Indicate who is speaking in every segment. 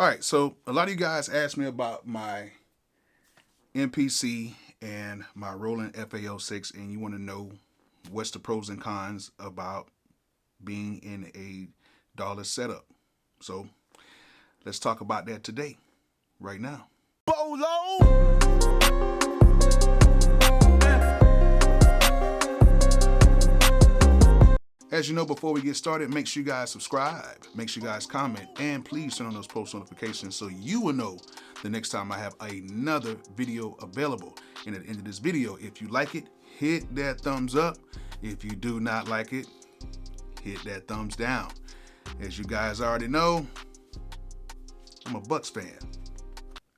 Speaker 1: All right, so a lot of you guys asked me about my MPC and my Roland FA06, and you want to know what's the pros and cons about being in a Dawless setup. So let's talk about that today, right now. Bolo! As you know, before we get started, make sure you guys subscribe, make sure you guys comment, and please turn on those post notifications so you will know the next time I have another video available. And at the end of this video, if you like it, hit that thumbs up. If you do not like it, hit that thumbs down. As you guys already know, I'm a Bucks fan.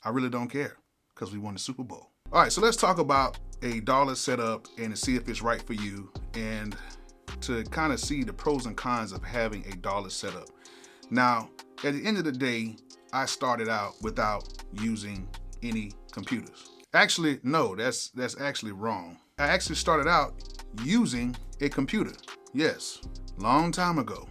Speaker 1: I really don't care because we won the Super Bowl. All right, so let's talk about a Dawless setup and to see if it's right for you, and to kind of see the pros and cons of having a Dawless setup. Now, at the end of the day, I started out without using any computers. Actually, no, that's actually wrong. I actually started out using a computer. Yes, long time ago,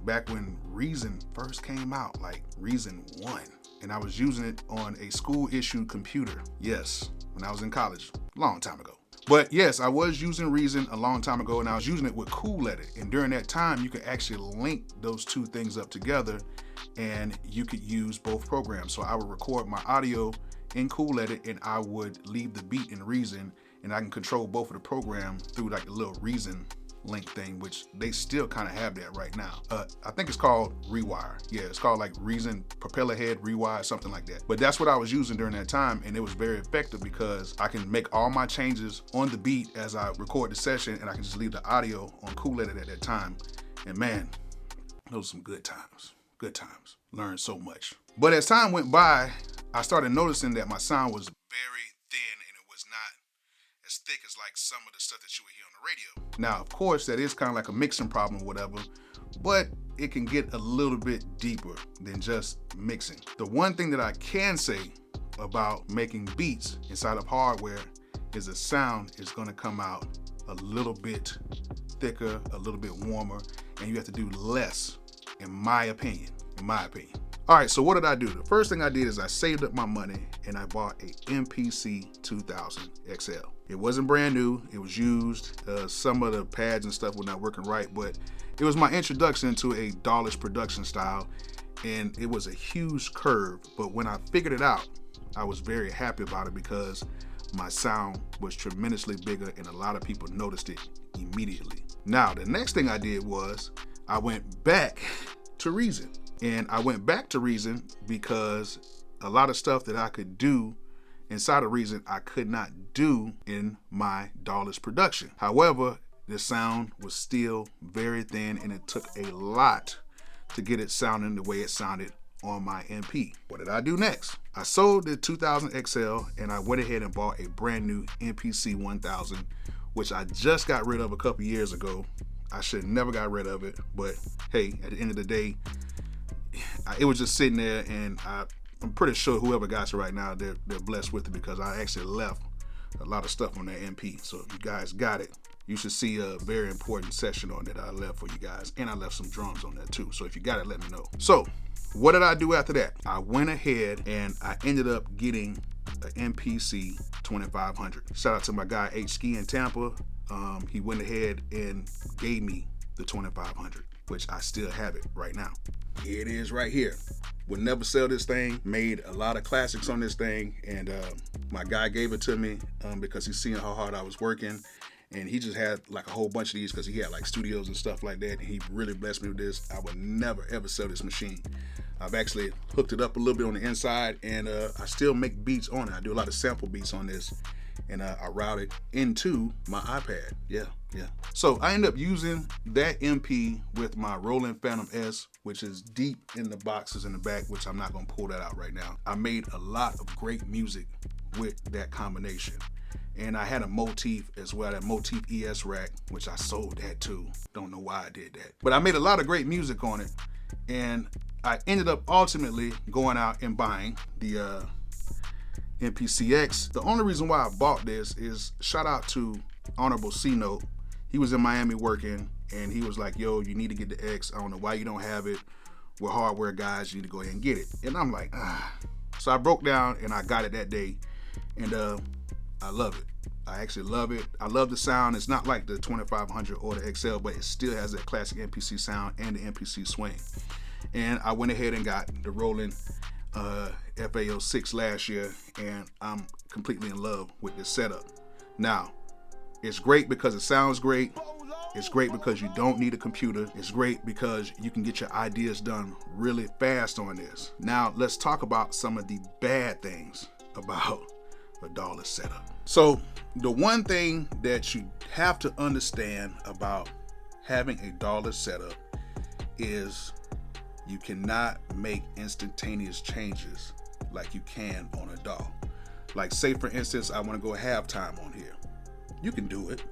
Speaker 1: back when Reason first came out, like Reason 1. And I was using it on a school-issued computer. Yes, when I was in college, long time ago. But yes, I was using Reason a long time ago, and I was using it with Cool Edit. And during that time, you could actually link those two things up together, and you could use both programs. So I would record my audio in Cool Edit, and I would leave the beat in Reason, and I can control both of the program through like a little Reason link thing, which they still kind of have that right now. I think it's called Rewire. Yeah, it's called like Reason Propeller Head Rewire, something like that. But that's what I was using during that time, and it was very effective because I can make all my changes on the beat as I record the session, and I can just leave the audio on Cool Edit at that time. And man, those are some good times. Good times. Learned so much. But as time went by, I started noticing that my sound was very thin, and it was not as thick as like some of the stuff that you would hear on the radio. Now, of course, that is kind of like a mixing problem or whatever, but it can get a little bit deeper than just mixing. The one thing that I can say about making beats inside of hardware is the sound is going to come out a little bit thicker, a little bit warmer, and you have to do less, in my opinion. All right, so what did I do? The first thing I did is I saved up my money and I bought a MPC 2000 XL. It wasn't brand new, it was used. Some of the pads and stuff were not working right, but it was my introduction to a Dawless production style, and it was a huge curve. But when I figured it out, I was very happy about it because my sound was tremendously bigger and a lot of people noticed it immediately. Now, the next thing I did was I went back to Reason. And I went back to Reason because a lot of stuff that I could do inside of Reason, I could not do in my Dawless production. However, the sound was still very thin, and it took a lot to get it sounding the way it sounded on my MP. What did I do next? I sold the 2000 XL, and I went ahead and bought a brand new MPC 1000, which I just got rid of a couple years ago. I should never got rid of it, but hey, at the end of the day, it was just sitting there, and I'm pretty sure whoever got it right now, they're blessed with it because I actually left a lot of stuff on that MP. So if you guys got it, you should see a very important session on that I left for you guys, and I left some drums on that too. So if you got it, let me know. So what did I do after that? I went ahead and I ended up getting an MPC 2500. Shout out to my guy H Ski in Tampa. He went ahead and gave me the 2500, which I still have it right now. Here it is right here. Would never sell this thing. Made a lot of classics on this thing, and my guy gave it to me because he's seeing how hard I was working, and he just had like a whole bunch of these because he had like studios and stuff like that, and he really blessed me with this. I would never ever sell this machine. I've actually hooked it up a little bit on the inside, and I still make beats on it. I do a lot of sample beats on this, and I route it into my iPad. Yeah. So I end up using that MP with my Roland Phantom S, which is deep in the boxes in the back, which I'm not gonna pull that out right now. I made a lot of great music with that combination. And I had a Motif as well, that Motif ES rack, which I sold that too. Don't know why I did that. But I made a lot of great music on it. And I ended up ultimately going out and buying the MPCX. The only reason why I bought this is shout out to Honorable C-Note. He was in Miami working, and he was like, yo, you need to get the X. I don't know why you don't have it. with hardware guys, you need to go ahead and get it. And I'm like, ah. So I broke down and I got it that day, and I love it. I actually love it. I love the sound. It's not like the 2500 or the XL, but it still has that classic MPC sound and the MPC swing. And I went ahead and got the Roland FA06 last year, and I'm completely in love with this setup. Now, it's great because it sounds great. It's great because you don't need a computer. It's great because you can get your ideas done really fast on this. Now, let's talk about some of the bad things about a Dawless setup. So, the one thing that you have to understand about having a Dawless setup is you cannot make instantaneous changes like you can on a DAW. Like, say for instance, I want to go halftime on here. You can do it,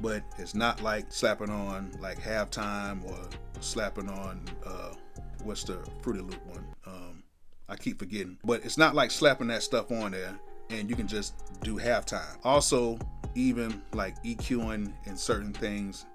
Speaker 1: but it's not like slapping on like halftime or slapping on what's the Fruity Loop one? I keep forgetting, but it's not like slapping that stuff on there and you can just do halftime. Also, even like EQing and certain things,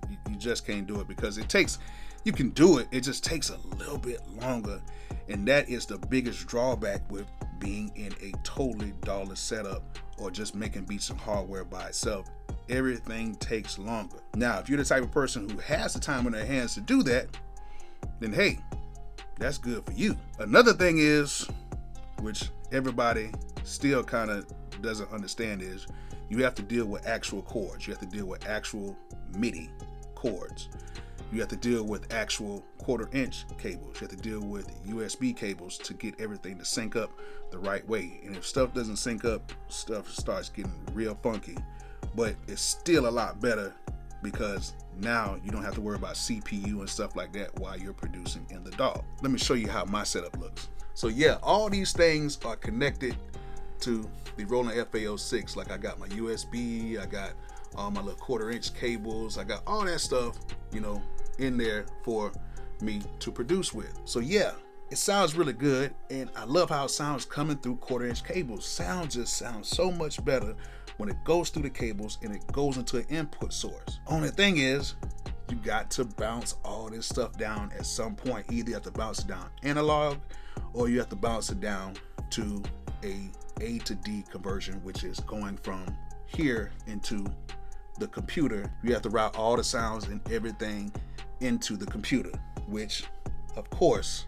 Speaker 1: you just can't do it because it takes, you can do it, it just takes a little bit longer, and that is the biggest drawback with being in a totally Dawless setup or just making beats and hardware by itself. Everything takes longer. Now, if you're the type of person who has the time on their hands to do that, then hey, that's good for you. Another thing is, which everybody still kind of doesn't understand, is you have to deal with actual chords. You have to deal with actual MIDI chords. You have to deal with actual 1/4 inch cables. You have to deal with USB cables to get everything to sync up the right way. And if stuff doesn't sync up, stuff starts getting real funky. But it's still a lot better because now you don't have to worry about CPU and stuff like that while you're producing in the DAW. Let me show you how my setup looks. So yeah, all these things are connected to the Roland FA06. Like, I got my USB, I got all my little 1/4 inch cables, I got all that stuff, you know, in there for me to produce with. So yeah, it sounds really good, and I love how it sounds coming through 1/4 inch cables. Sound just sounds so much better when it goes through the cables and it goes into an input source. Only thing is, you got to bounce all this stuff down at some point. Either you have to bounce it down analog, or you have to bounce it down to A to D conversion, which is going from here into the computer. You have to route all the sounds and everything into the computer, which of course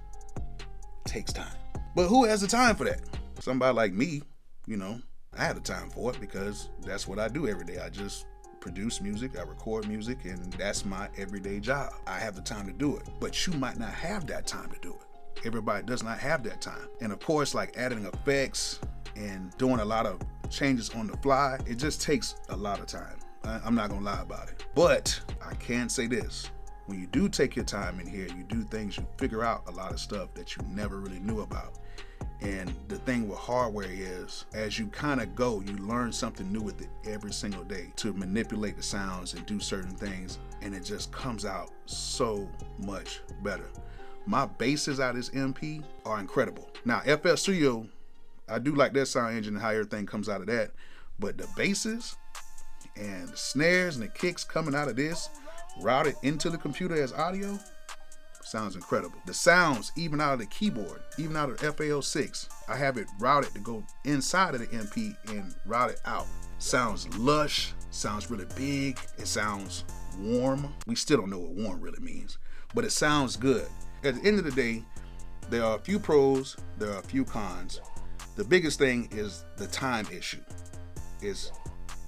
Speaker 1: takes time. But who has the time for that? Somebody like me, you know, I have the time for it because that's what I do every day. I just produce music, I record music, and that's my everyday job. I have the time to do it, but you might not have that time to do it. Everybody does not have that time. And of course, like adding effects and doing a lot of changes on the fly, it just takes a lot of time. I'm not gonna lie about it. But I can say this, when you do take your time in here, you do things, you figure out a lot of stuff that you never really knew about. And the thing with hardware is, as you kind of go, you learn something new with it every single day to manipulate the sounds and do certain things, and it just comes out so much better. My basses out of this MP are incredible. Now, FL Studio, I do like that sound engine and how everything comes out of that, but the basses and the snares and the kicks coming out of this, routed into the computer as audio, sounds incredible. The sounds, even out of the keyboard, even out of the FA06, I have it routed to go inside of the MP and route it out. Sounds lush, sounds really big, it sounds warm. We still don't know what warm really means, but it sounds good. At the end of the day, there are a few pros, there are a few cons. The biggest thing is the time issue. Is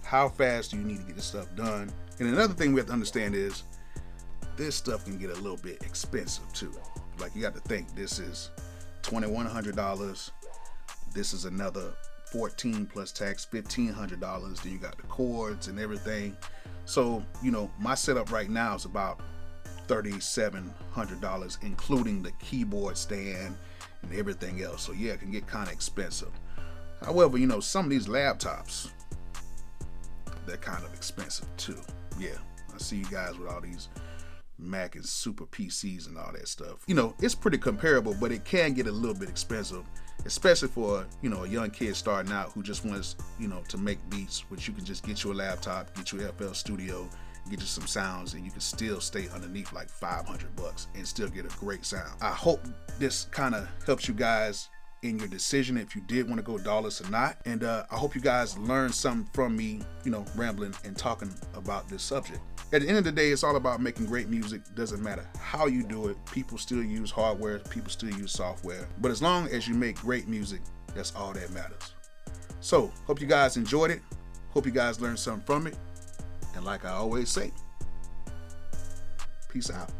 Speaker 1: how fast do you need to get this stuff done? And another thing we have to understand is this stuff can get a little bit expensive too. Like, you got to think, this is $2,100. This is another $1,400 plus tax, $1,500. Then you got the cords and everything. So, you know, my setup right now is about $3,700, including the keyboard stand and everything else. So yeah, it can get kind of expensive. However, you know, some of these laptops, they're kind of expensive too. Yeah, I see you guys with all these Mac and super PCs and all that stuff. You know, it's pretty comparable, but it can get a little bit expensive, especially for, you know, a young kid starting out who just wants, you know, to make beats, which you can just get you a laptop, get you FL Studio, get you some sounds, and you can still stay underneath like $500 and still get a great sound. I hope this kind of helps you guys in your decision if you did want to go Dawless or not. And I hope you guys learned something from me, rambling and talking about this subject. At the end of the day, it's all about making great music. Doesn't matter how you do it. People still use hardware, people still use software. But as long as you make great music, that's all that matters. So, hope you guys enjoyed it. Hope you guys learned something from it. And like I always say, peace out.